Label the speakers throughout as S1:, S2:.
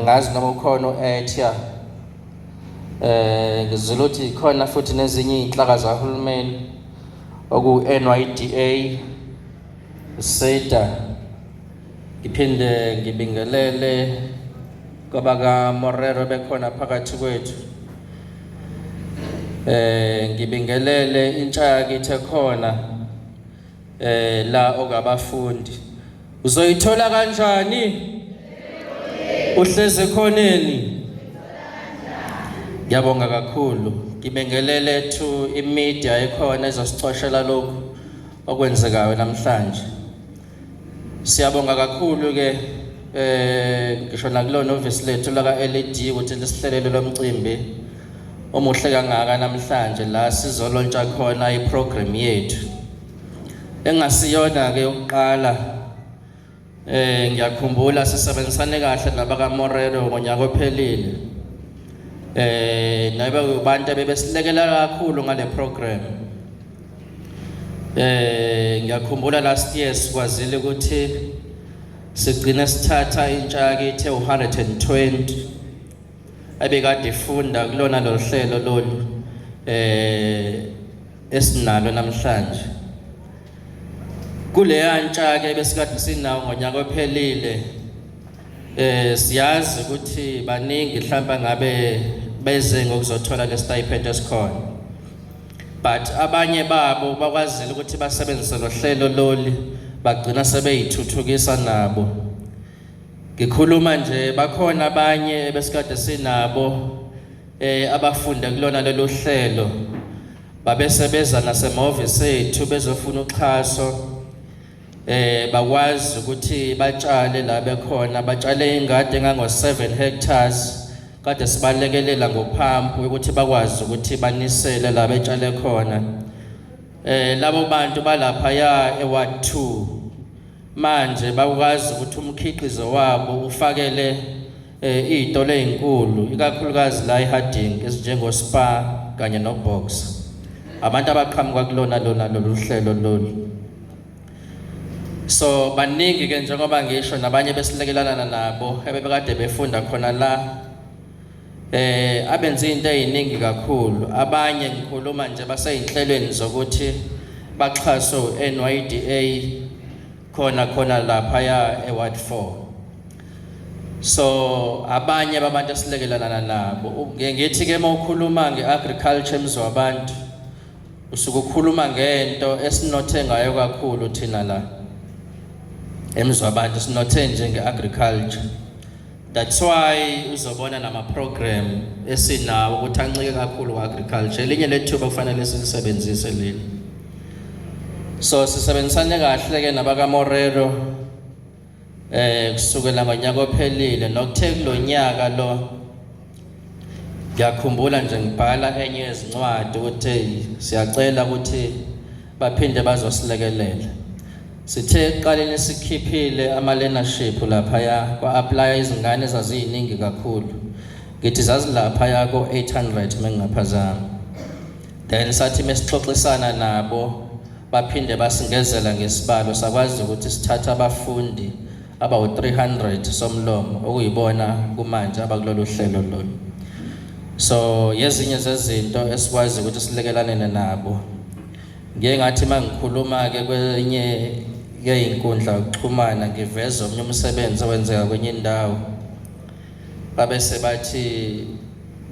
S1: Angazi noma ukhona eTia ngizuluthi khona futhi nezinye inhlaka zahulumeni oku NYDA SEDA ngiphinde ngibingelele kwabaka Morero bekhona phakathi kwethu ngibingelele intsha yakithe khona la okabafundi uzoyithola kanjani uhleze khoneni ngiyabonga kakhulu ngibingelele to imedia ekhona ezosicoshela lokho okwenzekayo namhlanje siyabonga kakhulu ke ngisho nakulona office lethu la LED ukuthi lisihlelele lomcimbi omuhle kangaka namhlanje la sizolontsha khona iprogram yethu engasiyona ke yokuqala ngiyakhumbula sisebenzisane kahle nabaka Morero ngonyaka ophelile nabe abantu bebesilekelela kakhulu ngale program ngiyakhumbula last year sikwazile ukuthi sigcine sithatha intsha yakithe 120 abekade ifunda kulona lo hlelo lolu esinalo namhlanje kuleya ntsha ke besikade sinawo ngonyaka ophelile siyazi ukuthi baningi mhlawumbe ngabe beze ngokuzothola le stipend esikhona but abanye babo bakwazile ukuthi basebenzise lo hlelo lolu bagcina sebeyithuthukisa nabo ngikhuluma nje bakhona abanye besikade sinabo abafunda kulona lelo hlelo babesebeza nasemahhovisi ethu bezofuna uxhaso bakwazi ukuthi batshale la bekhona batshale ingadi engango 7 hectares kade sibalekelela ngophampu ukuthi bakwazi ukuthi banisele la betshale khona labo bantu balapha ya eWard 2 manje bakwazi ukuthi umkhiqizo wabo ufakele izitolo ezinkulu ikakhulukazi la eHarding esinjengo Spa kanye no Box abantu abaqhamuka kulona lolu hlelo lolu so baningi ke njengoba ngisho nabanye besilekelana nabo ebebekade befunda khona la abenze into eziningi kakhulu abanye ngikhuluma nje baseyinhlelweni zokuthi baxhaso NYDA khona lapha ya eWard 4 so abanye babantu esilekelana nabo ngithi ke mawukhuluma ngeagriculture emzwabantu usuke ukhuluma ngento esinothe ngayo kakhulu thina la emzwabantu sinothe nje ngeagriculture That's why uzobona nama program esinawo ukuthi ancike kakhulu agriculture. Elinye lethuba kufanele silisebenzise leli. So sisebenzisane kahle ke nabaka Morero kusukela ngonyaka ophelile nokuthe kulonyaka lo ngiyakhumbula nje ngibhala enye yezincwadi ukuthi siyacela ukuthi baphinde bazosilekelela. Sithe qaleni sikhiphile ama learnership lapha ya kwa apply izingane zaziyiningi kakhulu. Ngithi zazilapha ya ko 800 mengaphazama. Then sathi mesixoxisana nabo baphinde basingezela ngesibalo sakwazi ukuthi sithatha abafundi aba 300 somlomo okuyibona kumanje abakulolu hlelo lolu. So yezinye zezinto esikwazi ukuthi silekelane nabo. Ngeke ngathi mangikhuluma ke kwenye inkundla yokuxhumana ngiveza omnye umsebenzi owenzeka kwenye indawo. Babese bathi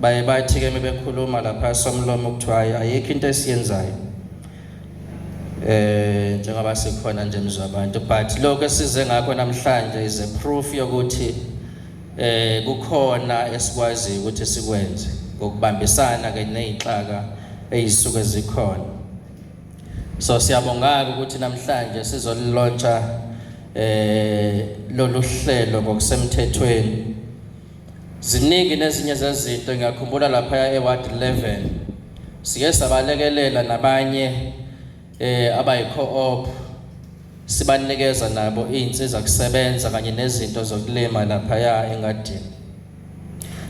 S1: bathi ke mebekhuluma lapha somlomo kuthiwa ayikho into esiyenzayo. Njengoba sikhona nje Umuziwabantu, but lokho esize ngakho namhlanje is a proof yokuthi kukhona esikwazi ukuthi sikwenze ngokubambisana ke nezixaka ezisuke zikhona. So siyabonga ukuthi namhlanje sizolauncha lolu hlelo ngokusemthethweni. Ziningi nezinye zezinto ngiyakhumbula lapha eWard 11 sike sabalekelela nabanye abayi-co-op sibanikeza nabo izinsiza kusebenza kanye nezinto zokulima lapha engadini.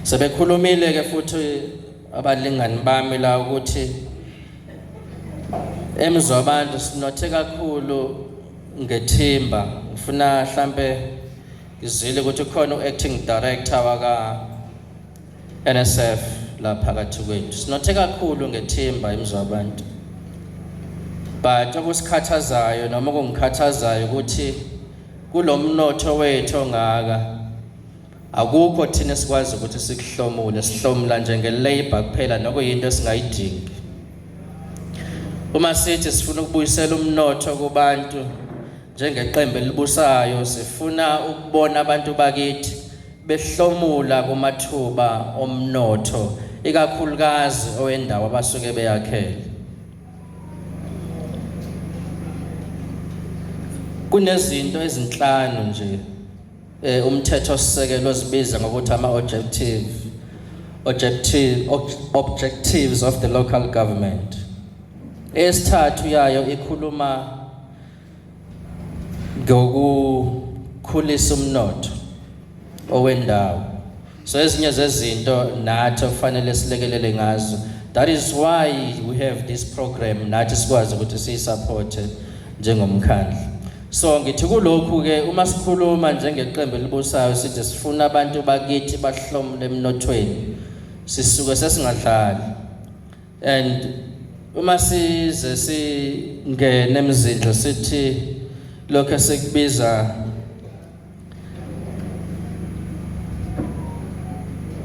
S1: Sebekhulumile ke futhi abalingani bami la ukuthi Umuziwabantu sinothe kakhulu ngethimba. Ngifuna mhlambe izile ukuthi khona uacting director waka NSF lapha phakathi kwethu. Sinothe kakhulu ngethimba Umuziwabantu. But okusikhathazayo noma okungikhathazayo ukuthi kulomnotho wethu ongaka akukho thina sikwazi ukuthi sikuhlomule sihlomula njenge labor kuphela nokuyinto esingayidingi. Uma sithi sifuna ukubuyisela umnotho kubantu njengeqembu elibusayo sifuna ukubona abantu bakithi behlomula kumathuba omnotho ikakhulukazi owendawo abasuke beyakhele. Kunezinto ezinhlanu nje umthetho sisekelo sibiza ngokuthi ama objectives of the local government. Esithathu yayo ikhuluma ngokukhulisa umnotho owendawo. So ezinye zezinto nathi kufanele silekelele ngazo. That is why we have this program nathi sikwazi ukuthi siyisupport njengomkhandlu. So ngithi kulokhu ke uma sikhuluma njengeqembu elibusayo sithi sifuna abantu bakithi bahlomule emnothweni sisuke sesingadlali. And uma size singene emzindla sithi lokho esikubiza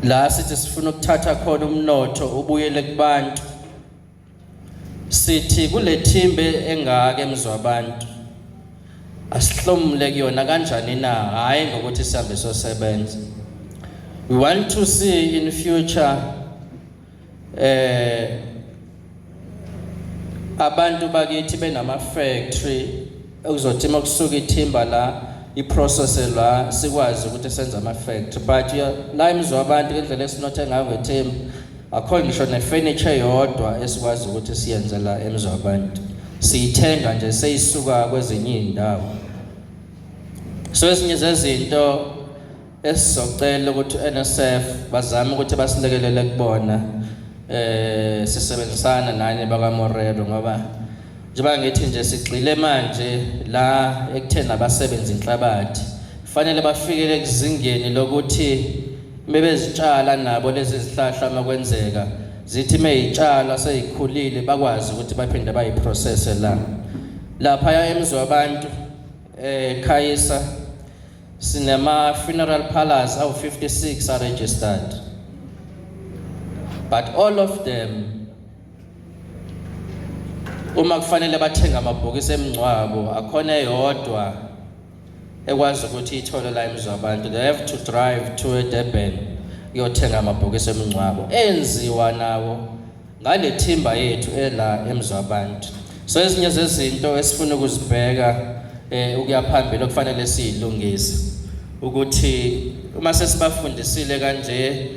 S1: la sithi sifuna ukuthatha khona umnotho ubuyele kubantu. Sithi kule thimbe engaka Umuziwabantu asihlomule kuyona kanjani na hayi ngokuthi sihambe sosebenza. We want to see in future abantu bakithi benama factory okuzothi makusuka ithimba la iprocess la sikwazi ukuthi senze ama factory. But la Umuziwabantu indlela esinothe ngayo ngethimba akho ngisho ne furniture yodwa esikwazi ukuthi siyenze la Umuziwabantu. Siyithenga nje seyisuka kwezinye indawo. So ezinye zezinto esizocela ukuthi NSF bazame ukuthi basilekelele kubona sisebenzisana nani baka Morero ngoba njengoba ngithi nje sigxile manje la ekuthena abasebenza inhlabathi kufanele bafikele kuzingeni lokuthi bebezitshala nabo lezi zihlahla makwenzeka zithi meyitshala seyikhulile bakwazi ukuthi baphinde bayiprocess lapha Umuziwabantu Khayisa sinema funeral parlors awu 56 are registered, but all of them uma kufanele bathenga amabhokisi emncwabo akhona eyodwa ekwazi ukuthi ithole la eMzwabantu. They have to drive to Durban yothenga amabhokisi emingcwabo enziwa nawo ngale thimba yethu ela eMzwabantu. So ezinye zezinto esifuna ukuzibheka ukuya phambili okufanele siyilungise ukuthi uma sesibafundisile kanje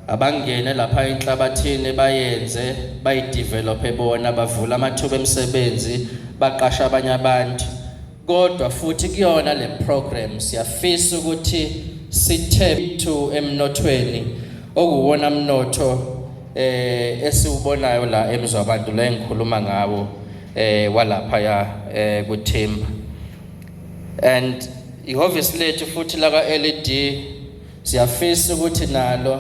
S1: abangene lapha enhlabathini bayenze bayidevelop bona bavula amathuba emisebenzi baqasha abanye abantu. Kodwa futhi kuyona le program siyafisa ukuthi sithe to emnothweni okuwona mnotho esiubonayo la eMzwabantu la engikhuluma ngawo walapha ya kuthimba. And ihhovisi lethu futhi la ka LED siyafisa ukuthi nalo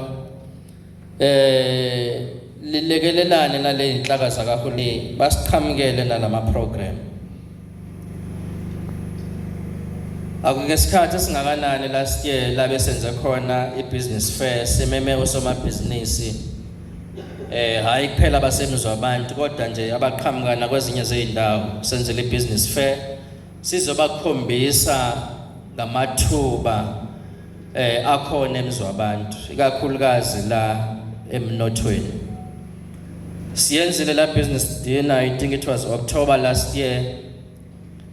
S1: lilekelelane nale inhlaka zakahulumeni basiqhamukele nalama program. Akukesikhathi singakanani last year la besenze khona ibusiness fair sememe osomabhizinisi hayi kuphela basemzwabantu kodwa nje abaqhamukana kwezinye zezindawo senzele ibusiness fair sizobakhombisa ngamathuba akhona eMzwabantu ikakhulukazi la emnothweni. Siyenzile la business dinner, I think it was October last year.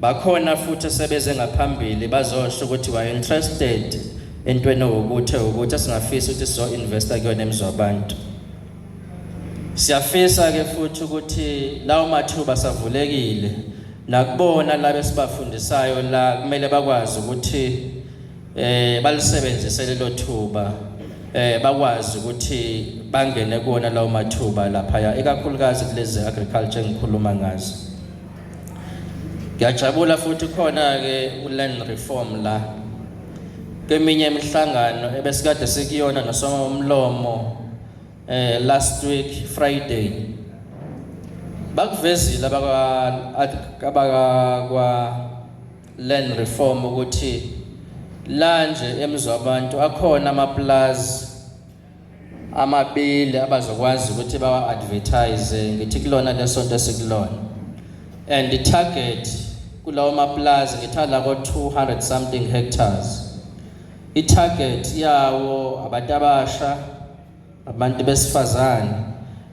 S1: Bakhona futhi sebeze ngaphambili bazosho ukuthi wa interested entweni ukuthi singafisa ukuthi so investa kuyona eMzwabantu. Siyafisa ke futhi ukuthi lawo mathuba savulekile nakubona labe sibafundisayo la kumele bakwazi ukuthi balisebenzise lelo thuba bakwazi ukuthi bangene kuona lawo mathuba lapha ikakhulukazi kulezi agriculture engikhuluma ngazo. Ngiyajabula futhi khona ke uland reform la keminye imihlangano ebesikade sikuyona nosoma umlomo last week Friday bakuvezile abaka land reform ukuthi lanje eMzwabantu akhona amaplaza amabili abazokwazi ukuthi bawa advertise ngithi kulona lesonto esikulona. And the target kulawo maplaza ngithala ko 200 something hectares. I target yawo abantu abasha, abantu besifazane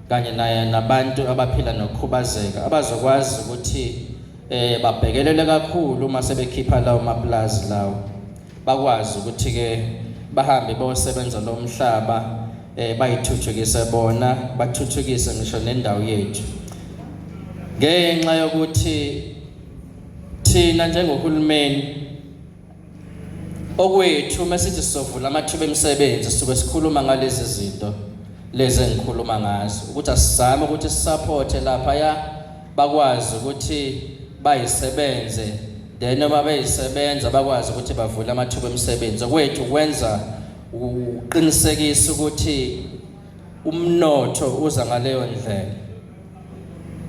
S1: kanye nabantu abaphila nokukhubazeka abazokwazi ukuthi babhekelele kakhulu uma sebekhipha lawo maplaza lawo. Bakwazi ukuthi ke bahambe bosebenza lo mhlaba bayithuthukise bona bathuthukise ngisho nendawo yethu. Ngenxa yokuthi thina njengohulumeni okwethu masithi sovula amathuba emisebenzi sisuke sikhuluma ngalezi zinto lezi engikhuluma ngazo ukuthi asizame ukuthi support lapha bakwazi ukuthi bayisebenze then uma beyisebenza bakwazi ukuthi bavule amathuba emisebenzi kwethu kwenza uqinisekisa ukuthi umnotho uza ngaleyo ndlela.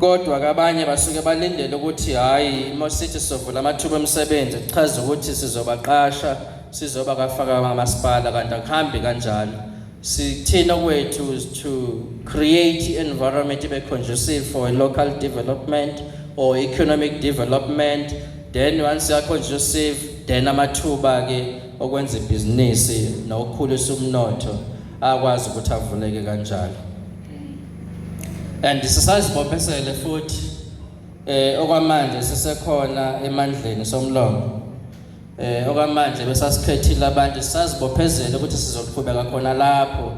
S1: Kodwa kabanye basuke balindele ukuthi hayi masithi sovula amathuba emisebenzi chaza ukuthi sizobaqasha sizobakafaka amasipala kanti akuhambi kanjalo. Sithina kwethu is to create environment be conducive for local development or economic development. Then once you are conducive then amathuba ke okwenza ibhizinisi nokukhulisa umnotho akwazi ukuthi avuleke kanjalo. And sisazibophesele futhi okwamanje sisekhona emandleni somlomo okwamanje besasikhethile abantu sisazibophezele ukuthi sizoqhubeka khona lapho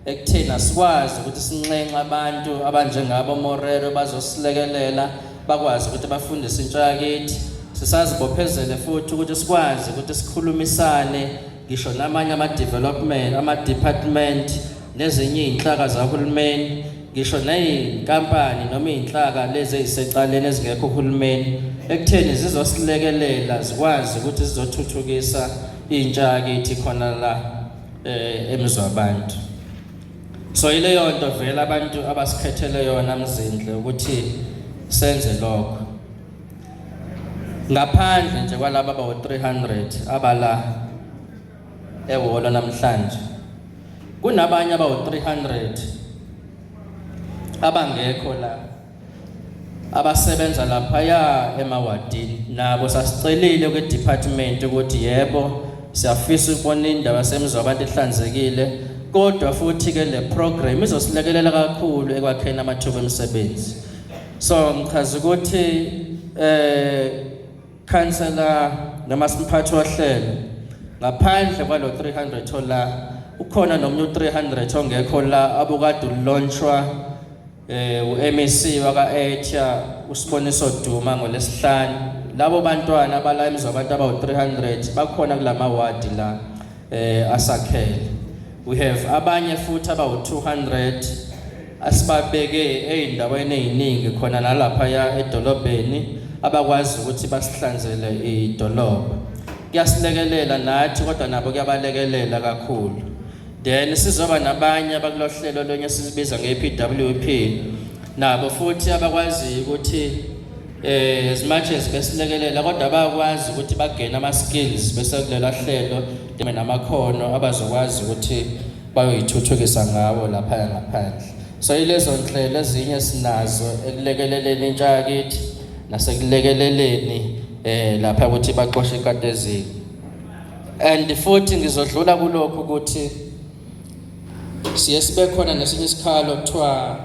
S1: ekuthina sikwazi ukuthi sinxenxe abantu abanjengabo Morero bazosilekelela bakwazi ukuthi bafundise intsha yakithi. Sisazibophezele futhi ukuthi sikwazi ukuthi sikhulumisane ngisho namanye ama-department nezinye inhlaka zahulumeni ngisho neyinkampani noma inhlaka lezi ezisecaleni ezingekho uhulumeni ekutheni zizosilekelela zikwazi ukuthi zizothuthukisa intsha yakithi khona la eMzwabantu. So ileyo nto vele abantu abasikhethele yona mzindle ukuthi senze lokho. Ngaphandle nje kwalabo abawu 300 abala ehholo namhlanje kunabanye abawu 300 abangekho la abasebenza laphaya emawadini nabo sasicelile kwi-department ukuthi yebo siyafisa ukubona indawo yasemzwabantu ihlanzekile kodwa futhi ke le program izosilekelela kakhulu ekwakheni amathuba emisebenzi. So ngichaza ukuthi councillor noma simphathi wohlelo ngaphandle kwalo 300 ola ukhona nomunye 300 ongekho la abukade ulaunchwa uMEC waka-Asia uSiboniso Duma ngolesihlanu. Labo bantwana abala emzwabantu abawu-300 bakhona kulama ward la asakhele. We have abanye futhi abawu-200 asibabeke ey'ndaweni ey'ningi khona nalaphaya edolobheni abakwazi ukuthi basihlanzele idolobha. Kuyasilekelela nathi kodwa nabo kuyabalekelela kakhulu. Then sizoba nabanye abakulohlelo lonye sizibiza nge-PWP nabo futhi abakwazi ukuthi as much as besilekelela kodwa bayakwazi ukuthi bagene ama-skills bese kulela hlelo namakhono abazokwazi ukuthi bayoyithuthukisa ngawo lapha ngaphandle. So ilezo nhlelo ezinye sinazo ekulekeleleni intsha yakithi nasekulekeleleni lapha ukuthi baqoshe ikadezini. And futhi ngizodlula kulokho ukuthi siye sibe khona nesinye isikhalo kuthiwa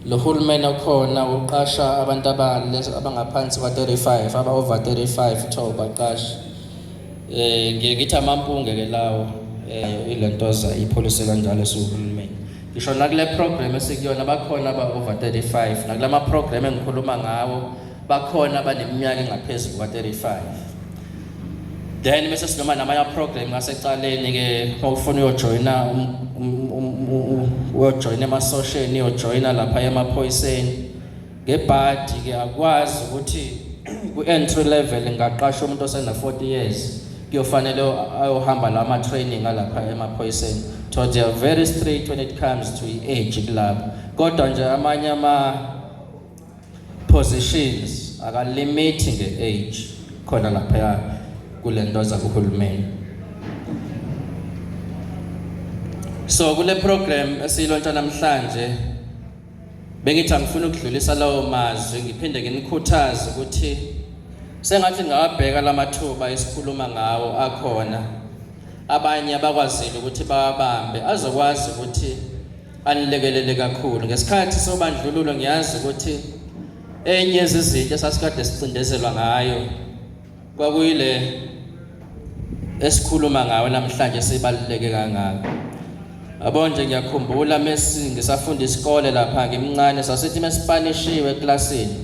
S1: lo hulumeni okhona uqasha abantu abangaphansi kwa-35 aba-over 35 kuthiwa ubaqasha. Ngithi amampunge ke lawo ilentoza ipolicy kanjalo esiwuhulumeni. Ngisho nakule program esikuyona bakhona aba-over 35 nakulama program engikhuluma ngawo bakhona abaneminyaka engaphezulu kwa-35. Then bese sinoma namanye program ngasecaleni ke ufuna uyojoyina uyojoyina emasosheni uyojoyina lapha emaphoyiseni ngebhadi ke akwazi ukuthi ku-entry level ngaqasha umuntu osena 40 years kuyofanele ayohamba lama training alapha emaphoyiseni. So they are very strict when it comes to age club. Kodwa nje amanye ama positions akalimiti nge-age khona lapha kule nto zakuhulumeni. So kule program esiyilontsha namhlanje bengithi angifuna ukudlulisa lawo mazwi ngiphinde nginikhuthaze ukuthi sengathi ngawabheka lamathuba esikhuluma ngawo akhona abanye abakwazile ukuthi bawabambe azokwazi ukuthi anilekelele kakhulu. Ngesikhathi sobandlululo ngiyazi ukuthi enye yezizinto esasikade sicindezelwa ngayo kwakuyile esikhuluma ngawo namhlanje sibaluleke kangaka. Yabo nje ngiyakhumbula ngisafunda isikole lapha ngimncane sasithi mesipanishiwe eklasini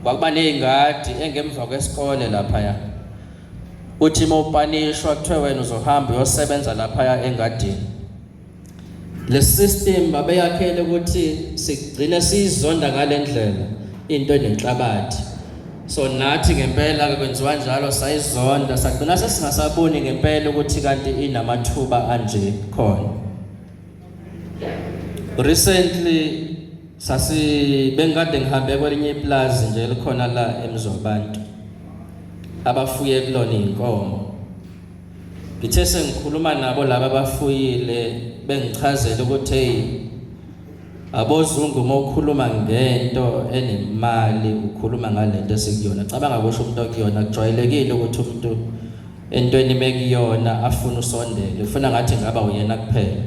S1: kwakuba nezingadi engemva kwesikole lapha uthi mawupanishwa kuthiwe wena uzohamba uyosebenza lapha engadini. Le system babeyakhele ukuthi sigcine sizonda ngalendlela into enenhlabathi. So nathi ngempela kwenziwa njalo sayizonda sagcina sesingasaboni ngempela ukuthi kanti inamathuba anje khona. Recently bengikade ngihambe kwelinye iplazi nje likhona la eMzobantu abafuye kulona inkomo. Ngithe sengikhuluma nabo laba abafuyile bengichazela ukuthi hey abozungu mawukhuluma ngento enemali ukhuluma ngalento esikuyona. Cabanga kusho umuntu okuyona kujwayelekile ukuthi umuntu entweni mekuyona afuna usondele ufuna ngathi ngaba uyena kuphela.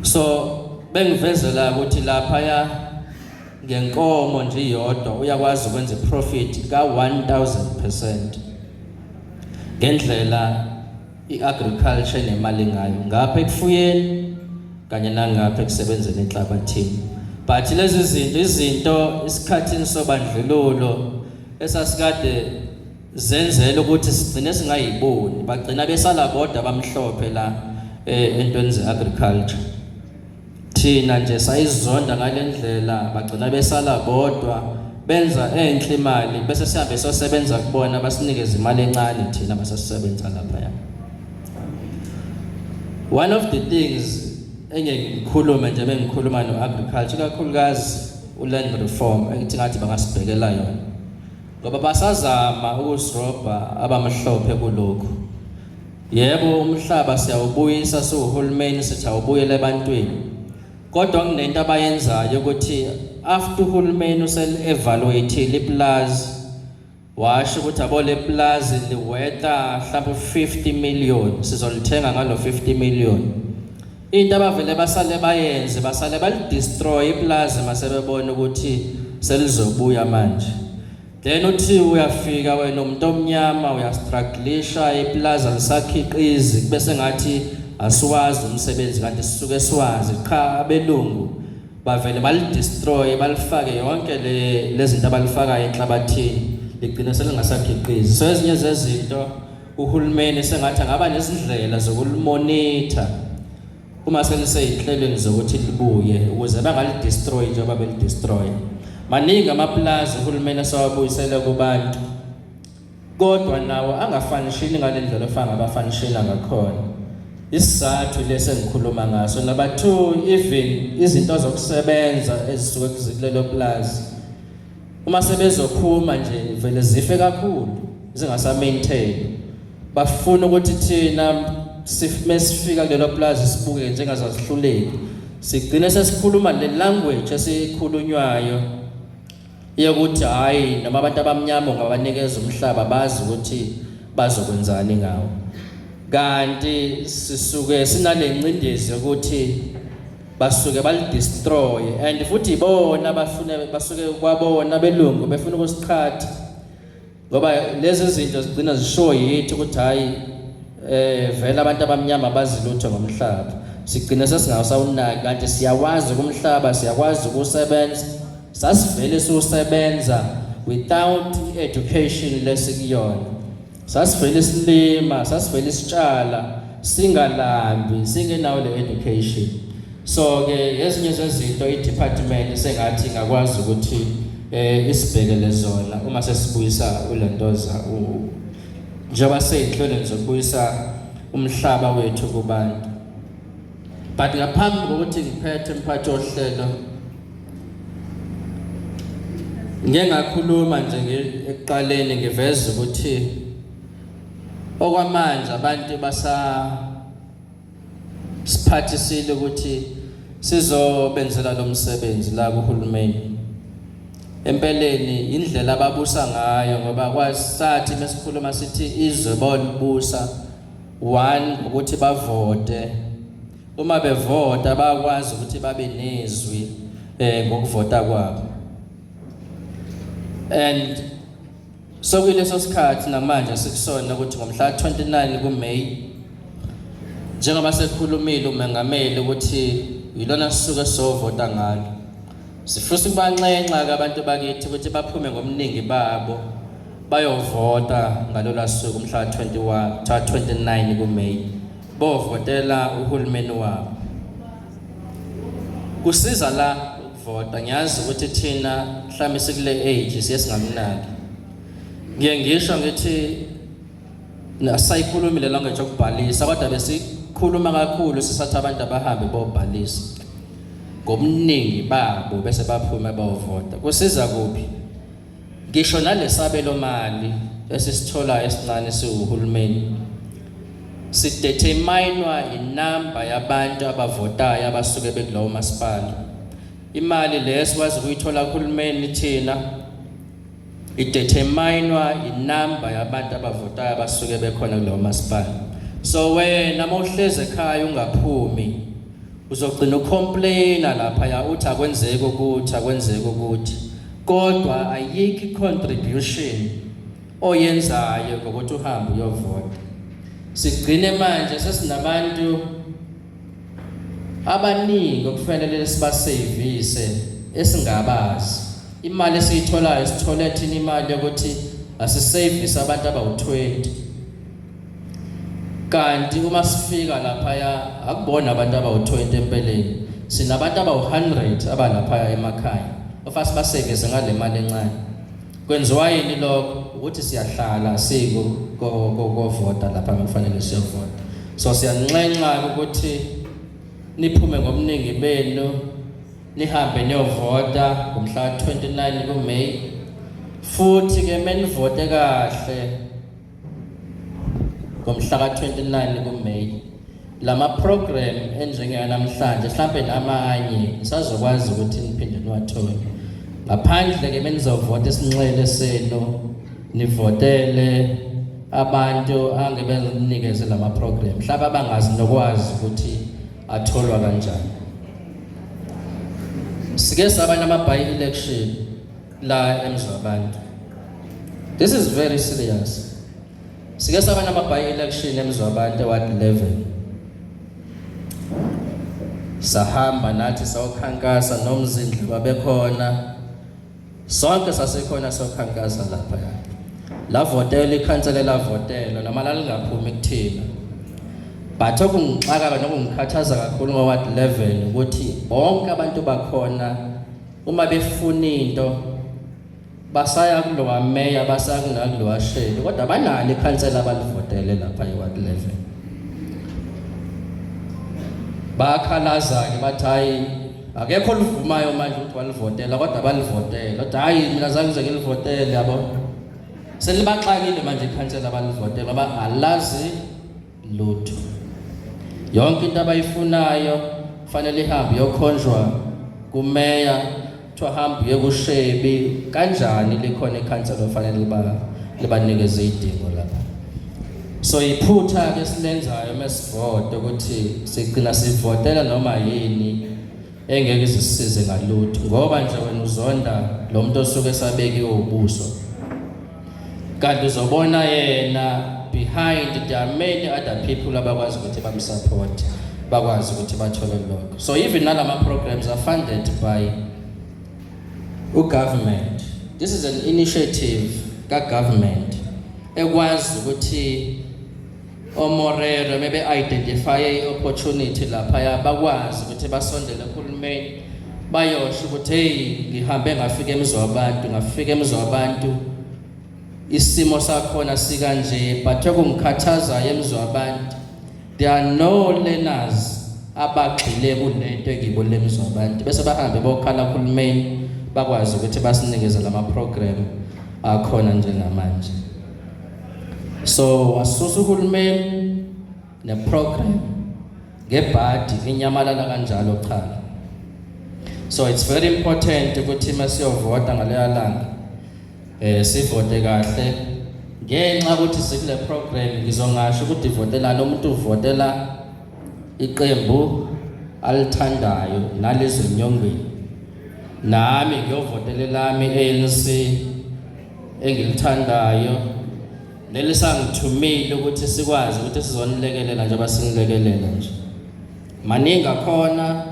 S1: So bengivezela ukuthi lapha ngenkomo nje iyodwa uyakwazi ukwenza profit ka 1000% ngendlela iagriculture nemali ngayo ngapha ekufuyeni kanye nangapha ekusebenzeni enhlabathini. But lezi izinto isikhathini sobandlululo esasikade zenzela ukuthi sigcine singayiboni bagcina besala bodwa bamhlophe la entweni ze-agriculture. Thina nje sayizonda ngalendlela bagcina besala bodwa benza enhle imali bese sihambe sosebenza kubona basinikeza imali encane thina basasisebenza lapha. One of the things engikhuluma nje bengikhuluma no-agriculture kakhulukazi u-land reform engithi ngathi bangasibhekela yona ngoba basazama ukusirobha abamhlophe kulokhu. Yebo umhlaba siyawubuyisa siwuhulumeni sithi awubuyele ebantwini kodwa kunento abayenzayo ukuthi after uhulumeni usel-evaluate iplazi washo ukuthi abo le plazi liwetha mhlawumbe 50 million sizolithenga ngalo 50 million. Into abavele basale bayenze basale balidestroy iplazi masebebona ukuthi selizobuya manje. Then uthi uyafika wena umuntu omnyama uyastrugglisha iplaza lisakhiqizi bese ngathi asiwazi umsebenzi kanti sisuke siwazi cha abelungu bavele balidestroy balifake yonke lezi zinto abalifaka enhlabathini ligcina selingasakhiqizi. So ezinye zezinto uhulumeni sengathi angaba nezindlela zokulimonitha uma seliseyinhlelweni zokuthi libuye ukuze bangalidestroy njengoba belidestroy. Maningi amaplazi uhulumeni asawabuyisela kubantu kodwa nawo angafanishini ngalendlela efana abafanishela ngakhona. Isizathu lesi engikhuluma ngaso number 2 even izinto zokusebenza ezisuke kuzilelo plazi uma sebezophuma nje vele zife kakhulu zingasa maintain bafuna ukuthi thina mesifika kulelo plaza sibuke njengazazihluleki sigcine sesikhuluma le language esikhulunywayo yokuthi hayi noma abantu abamnyama ngabanikeza umhlaba bazi ukuthi bazokwenzani ngawo. Kanti sisuke sinale ncindezi ukuthi basuke balidestroy and futhi bona basuke kwabona belungu befuna ukusiqhatha ngoba lezi zinto zigcina zishow yithi ukuthi hayi vele abantu abamnyama bazilutho ngomhlaba sigcina sesingawusawunaki kanti siyawazi kumhlaba siyakwazi ukusebenza sasivele siusebenza without education lesikuyona sasivele silima sasivele sitshala singalambi singenawo le education. So ke ezinye zezinto i-department sengathi ngakwazi ukuthi isibhekele zona uma sesibuyisa ulentoza njengoba seyinhlelo zokubuyisa umhlaba wethu kubantu. But ngaphambi kokuthi ngiphethe umphathi ohlelo ngeke ngakhuluma nje ekuqaleni ngiveze ukuthi okwamanje abantu siphathisile ukuthi sizobenzela lo msebenzi la kuhulumeni. Empeleni indlela ababusa ngayo ngoba kwasathi mesikhuluma sithi izwe bolibusa one ukuthi bavote uma bevota bakwazi ukuthi babe nezwi ngokuvota kwabo. And so kuleso sikhathi namanje sikusona ukuthi ngomhla 29 kuMay njengoba sekhulumile umengameli ukuthi yilona sisuke sovota ngalo sifisa ukubanxenxa ke abantu bakithi ukuthi baphume ngomningi babo bayovota ngalola suku umhla 29 kuMay bovotela uhulumeni wabo. Kusiza la ukuvota ngiyazi ukuthi thina mhlawumbe sikule age siyesingamnaki ngiye ngisho ngithi asayikhulumile language yokubhalisa kodwa besikhuluma kakhulu sisathi abantu abahambe bobhalisa ngomningi babo bese baphuma bayovota. Kusiza kuphi? Ngisho nalesabelo mali esisithola esincane siuhulumeni sideterminwa inamba yabantu abavotayo abasuke bekulowo masipala. Imali leso wazi ukuyithola uhulumeni thina ideterminwa inamba yabantu abavotayo abasuke bekhona kulowo masipala. So wena mawuhleze ekhaya ungaphumi uzogcina ucomplaina lapha ya uthi akwenzeke ukuthi kodwa ayikho contribution oyenzayo ngokuthi uhambe uyovota. Sigcine manje sesinabantu abaningi okufanele sibasavise esingabazi. Imali esiyitholayo sithola thina imali yokuthi asisavise abantu abawu20 kanti uma sifika lapha ya akubona abantu abawu20 empeleni sinabantu abawu100 abalapha emakhaya ofasi basavise ngale mali encane. Kwenziwa yini lokho? Ukuthi siyahlala siko vota lapha kufanele siyovota. So siyanxenxa ukuthi niphume ngomningi benu nihambe niyovota ngomhla 29 kuMay futhi ke menivote kahle ngomhla ka 29 kuMay lama program enjengeya namhlanje mhlawumbe namanye sazokwazi ukuthi niphinde niwathole ngaphandle ke menizovota isinxele senu nivotele abantu angebenikeze lama program mhlawumbe abangazi nokwazi ukuthi atholwa kanjani. Sike saba nama by election la eMzwabantu. This is very serious. Sike saba nama by election eMzwabantu Ward 11. Sahamba nathi sawukhankasa nomzindlu babekhona. Sonke sasekhona sokhankasa lapha. La votela ikhansela la votela noma lingaphumi kuthina. But okungixaka nokungikhathaza kakhulu ngo Ward 11 ukuthi bonke abantu bakhona uma befuna into basaya kulowa mayor basaya kulowa shade kodwa banalo ikhansela abalivotele lapha eWard 11. Bakhalaza ke bathi hayi akekho oluvumayo manje ukuthi walivotela kodwa balivotela kodwa hayi mina zange ngize ngilivotele yabo selibaxakile manje ikhansela abalivotela ngoba alazi lutho. Yonke into abayifunayo fanele ihambe yokhonjwa kumeya thohamba yekushebi kanjani likhona ikhansela ofanele libanikeze idingo lapha. So iphutha ke silenzayo mesivote ukuthi sigcina sivotela noma yini engeke isisize ngalutho ngoba nje wena uzonda lo muntu osuke esabekiwe ubuso kanti uzobona yena behind there are many other people abakwazi ukuthi bamsupport bakwazi ukuthi bathole lokho. So even nalama programs are funded by government. This is an initiative ka government ekwazi ukuthi omorero maybe identify opportunity lapha bakwazi ukuthi basondele kuhulumeni bayosho ukuthi hey ngihambe ngafika eMzwabantu isimo sakhona sikanje but okungikhathaza eMzwabantu there are no learners abagxile kulento engibole eMzwabantu bese bahambe bokhala kuhulumeni bakwazi ukuthi basinikeze lama program akhona njengamanje. So wasusa uhulumeni ne program ngebhadi inyamalala kanjalo cha. So it's very important ukuthi masiyovota ngaleya langa sivote kahle ngenxa ukuthi sikule program ngizongasho ukuthi votelana umuntu uvotela iqembu alithandayo nalezo nyongweni nami ngiyovotela lami ANC engilithandayo nelisangithumile ukuthi sikwazi ukuthi sizonilekelela nje basinilekelela nje maningi akhona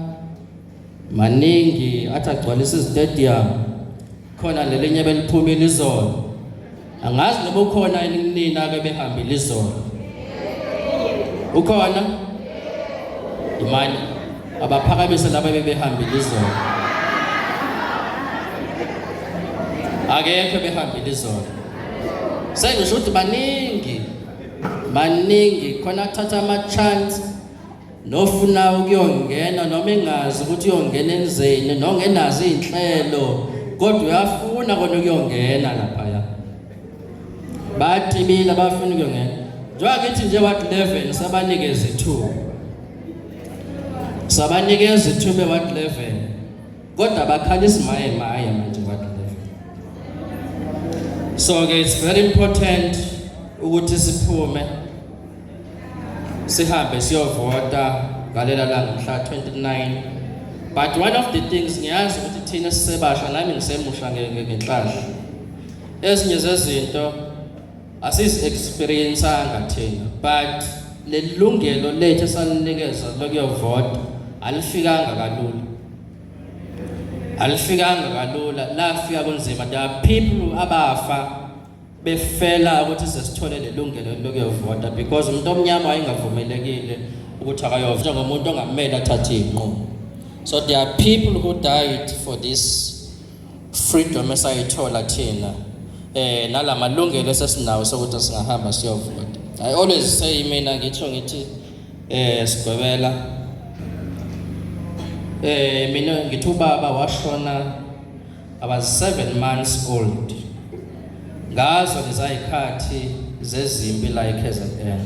S1: maningi athagcwalisa stadium khona lelinye beliphumile izolo angazi noba ukhona nina ke behambile izolo ukhona imani abaphakamise laba bebehambile izolo akekho behambile izolo sengisho ukuthi maningi khona thatha ama chance nofuna ukuyongena noma engazi ukuthi uyongena enzeni nongenazi inhlelo kodwa uyafuna kona ukuyongena lapha ya bathi mina bafuna ukuyongena njengoba ngithi nje Ward 11 sabanikeza ithuba Ward 11 kodwa bakhalisa maye manje Ward 11. So it's very important ukuthi siphume sihambe siyovota ngalela langa mhla 29. But one of the things ngiyazi ukuthi thina sisebasha nami ngisemusha ngenhlahla ezinye zezinto asisi experience anga thina but lelungelo lethu esalinikeza lokuyovota alifikanga kalula lafika kunzima. There are people abafa befela ukuthi sesithole lelungelo lokuyovota because umuntu omnyama wayengavumelekile ukuthi akayovota ngomuntu ongamele athathe inqumo. So there are people who died for this freedom esayithola thina nalamalungelo esesinawo sokuthi singahamba siyovota. I always say mina ngithi sigwebela mina ngithi ubaba washona I was 7 months old ngazo lezayikhathi zezimpi la eKZN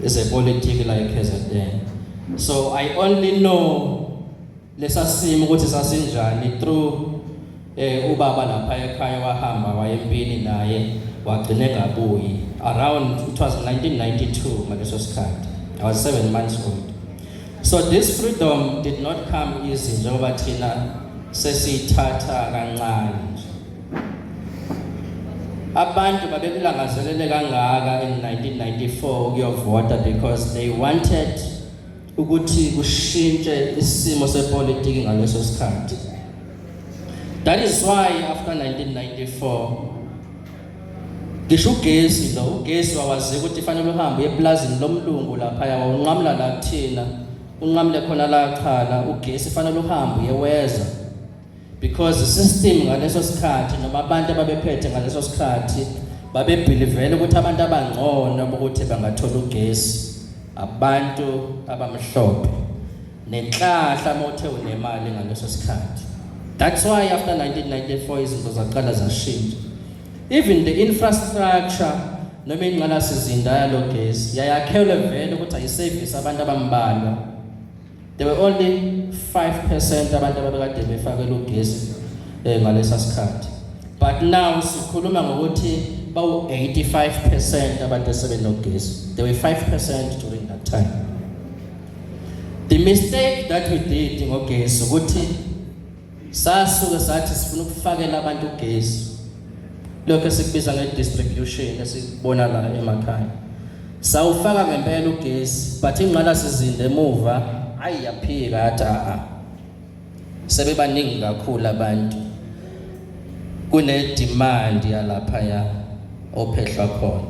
S1: ezepolitiki like KZN. So I only know lesasimo ukuthi sasinjani through ubaba lapha ekhaya wahamba wayempini naye wagcine ngabuyi around it was 1992 ngaleso sikhathi. I was 7 months old. So this freedom did not come easy njengoba thina sesithatha kancane. Abantu babekulangazelele kangaka in 1994 ukuyovota because they wanted ukuthi kushintshe isimo sepolitiki ngaleso sikhathi. That is why after 1994 ngisho ugesi wawazi ukuthi fanele uhambe eplazini lomlungu lapha yawunqamla la kuthina unqamle khona la chala ugesi fanele uhambe yeweza because the system ngaleso sikhathi noma abantu ababephethe ngaleso sikhathi babebelievele ukuthi abantu abangcono ukuthi bangathola ugesi abantu abamhlophe nenhlahla mothe unemali ngaleso sikhathi. That's why after 1994 izinto zaqala zashintsha. Even the infrastructure noma ingqalasizinda yalogesi yayakhelwe vele ukuthi ayiservice abantu abambalwa. There were only 5% abantu ababekade befakela ugesi ngalesa sikhathi. But now sikhuluma ngokuthi bawu 85% abantu asebenogesi. There were 5% during that time. The mistake that we did ngogesi ukuthi sasuke sathi sifuna ukufakela abantu ugesi. Lokho sikubiza nge-distribution esibona la emakhaya. Sawufaka ngempela ugesi but ingqalasizinda emuva ayiyaphika athi sebebaningi kakhulu abantu kune demand yalapha ya ophehlwa khona.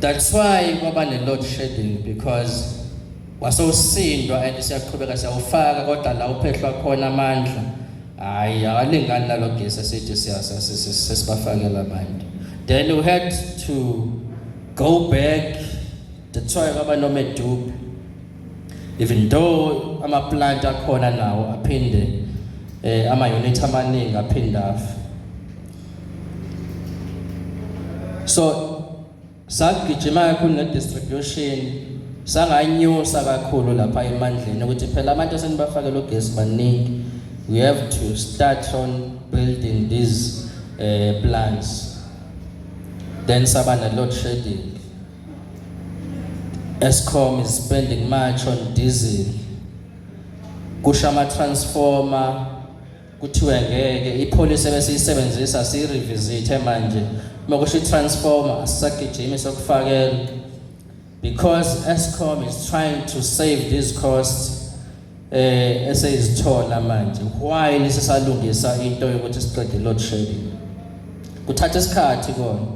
S1: That's why kwaba ne load shedding because wasosindwa and siyaqhubeka siyawufaka kodwa la uphehlwa khona amandla hayi akalingani nalo gesi sithi sesibafakela abantu. Then we had to go back the try kwaba nomedupe even though ama plant akhona nawo aphinde ama unit amaningi aphinda. So sagijima kakhulu ne distribution sanganyusa kakhulu lapha emandleni ukuthi phela abantu asenibafakela ugesi baningi. We have to start on building these plants. Then sabana load shedding. Eskom is spending much on diesel. Kushama transformer kuthiwe ngeke ipolicy ebesiyisebenzisa siyirevisit manje makusho transformer asakijime sokufakela because Eskom is trying to save these costs eseyizithola manje while sisalungisa into yokuthi siqede load shedding kuthatha isikhathi kona.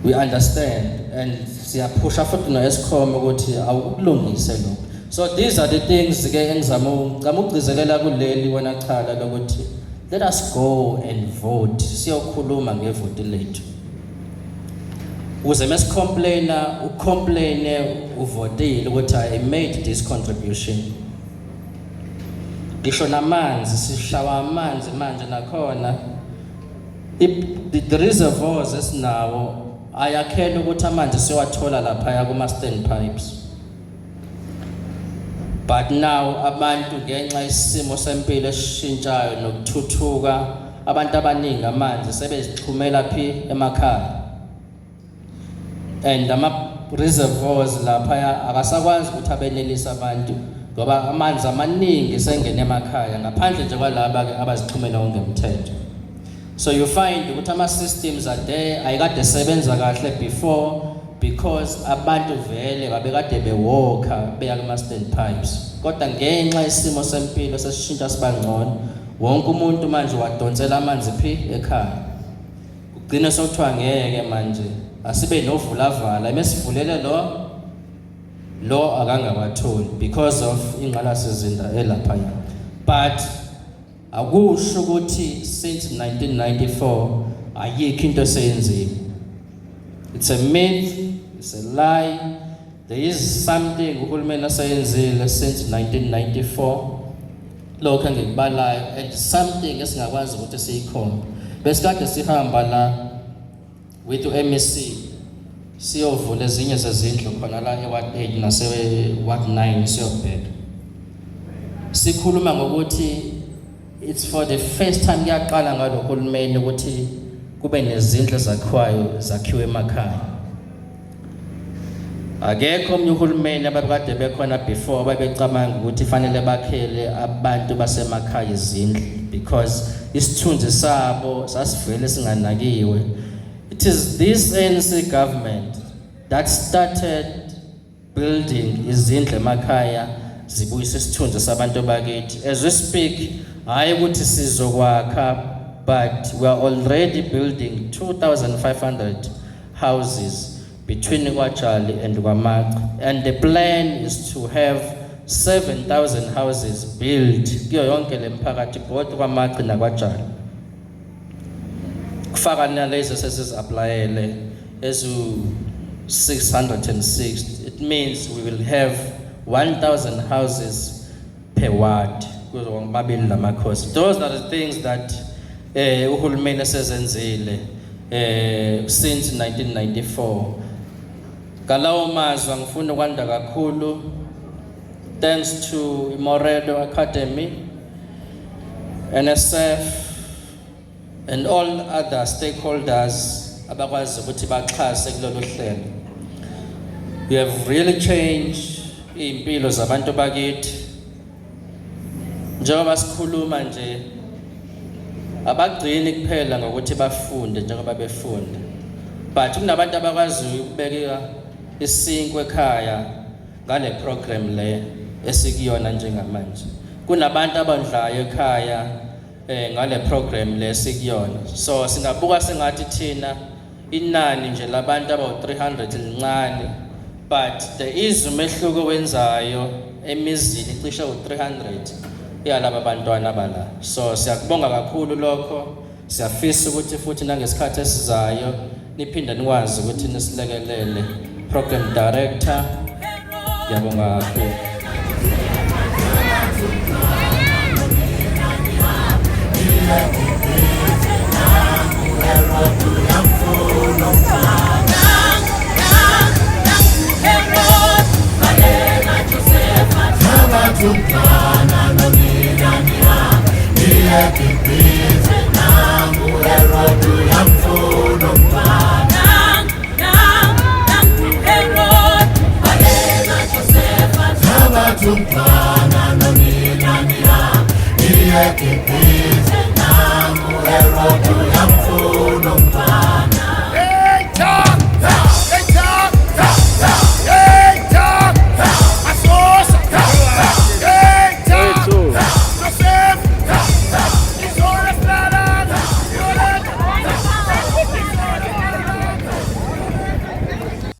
S1: We understand and siyapusha futhi no Eskom ukuthi awukulungise lokho. So these are the things ke engizama ukugcizelela kuleli wena chala lokuthi let us go and vote siyokhuluma ngevote lethu. Uze mesicomplaina ucomplaine uvotile ukuthi I made this contribution. Ngisho namanzi sihlawa amanzi manje nakhona the reservoirs esinawo ayakhela ukuthi amanzi siwathola lapha kuma standpipes. But now abantu ngenxa isimo sempilo esishintshayo nokuthuthuka abantu abaningi amanzi sebezixhumela phi emakhaya. And ama reservoirs lapha akasakwazi ukuthi abenelisa abantu ngoba amanzi amaningi sengene emakhaya ngaphandle nje kwalaba ke abazixhumela ngemthetho. So you find ukuthi ama systems are there ayikade sebenza kahle before because abantu vele babekade bewalker beya kuma standpipes kodwa ngenxa isimo sempilo sesishintsha sibangcono wonke umuntu manje wadonsela amanzi phi ekhaya ugcina sokuthiwa ngeke manje asibe novulavala mesivulele lo akangabatholi because of ingqalasizinda elapha. But akusho ukuthi since 1994 ayikho into eseyenziwe. It's a myth, it's a lie. There is something uhulumeni asayenzile since 1994 lokho ngikubalayo and something esingakwazi ukuthi siyikhombe. Besikade sihamba la with MEC siyovula ezinye zezindlu khona la eWard 8 nase-Ward 9 siyobheka. Sikhuluma ngokuthi it's for the first time kuyaqala ngalo hulumeni ukuthi kube nezindlu zakhiwe emakhaya. Akekho omnye uhulumeni ababekade bekhona before babecabanga ukuthi fanele bakhele abantu basemakhaya izindlu because isithunzi sabo sasivele singanakiwe. It is this ANC government that started building izindlu emakhaya zibuyisa isithunzi sabantu bakithi. As we speak, hayi ukuthi sizokwakha, but we are already building 2,500 houses between Kwajali and Kwamaqwa, and the plan is to have 7,000 houses built kuyo yonke le mphakathi both Kwamaqwa naKwajali. Kufaka nalezi sesiziaplayele ezu 606. It means we will have 1,000 houses per ward. Those are the things that uhulumeni esezenzile since 1994. Kalawo mazwi ngifuna ukwanda kakhulu thanks to Moredo Academy, NSF and all other stakeholders abakwazi ukuthi baxhase kulolu hlelo. We have really changed impilo zabantu bakithi. Njengoba sikhuluma nje abagcini kuphela ngokuthi bafunde njengoba befunda, but kunabantu abakwazi ukubeka isinkwe ekhaya ngale program le esikuyona njengamanje. Kunabantu abandlayo ekhaya ngale program le esikuyona. So singabuka sengathi thina inani nje labantu abawu-300 lincane, but there is umehluko wenzayo emizini cishe u-300 yalaba bantwana bala. So siyakubonga kakhulu lokho. Siyafisa ukuthi futhi nangesikhathi esizayo niphinde nikwazi ukuthi nisilekelele. Program Director, ngiyabonga kakhulu.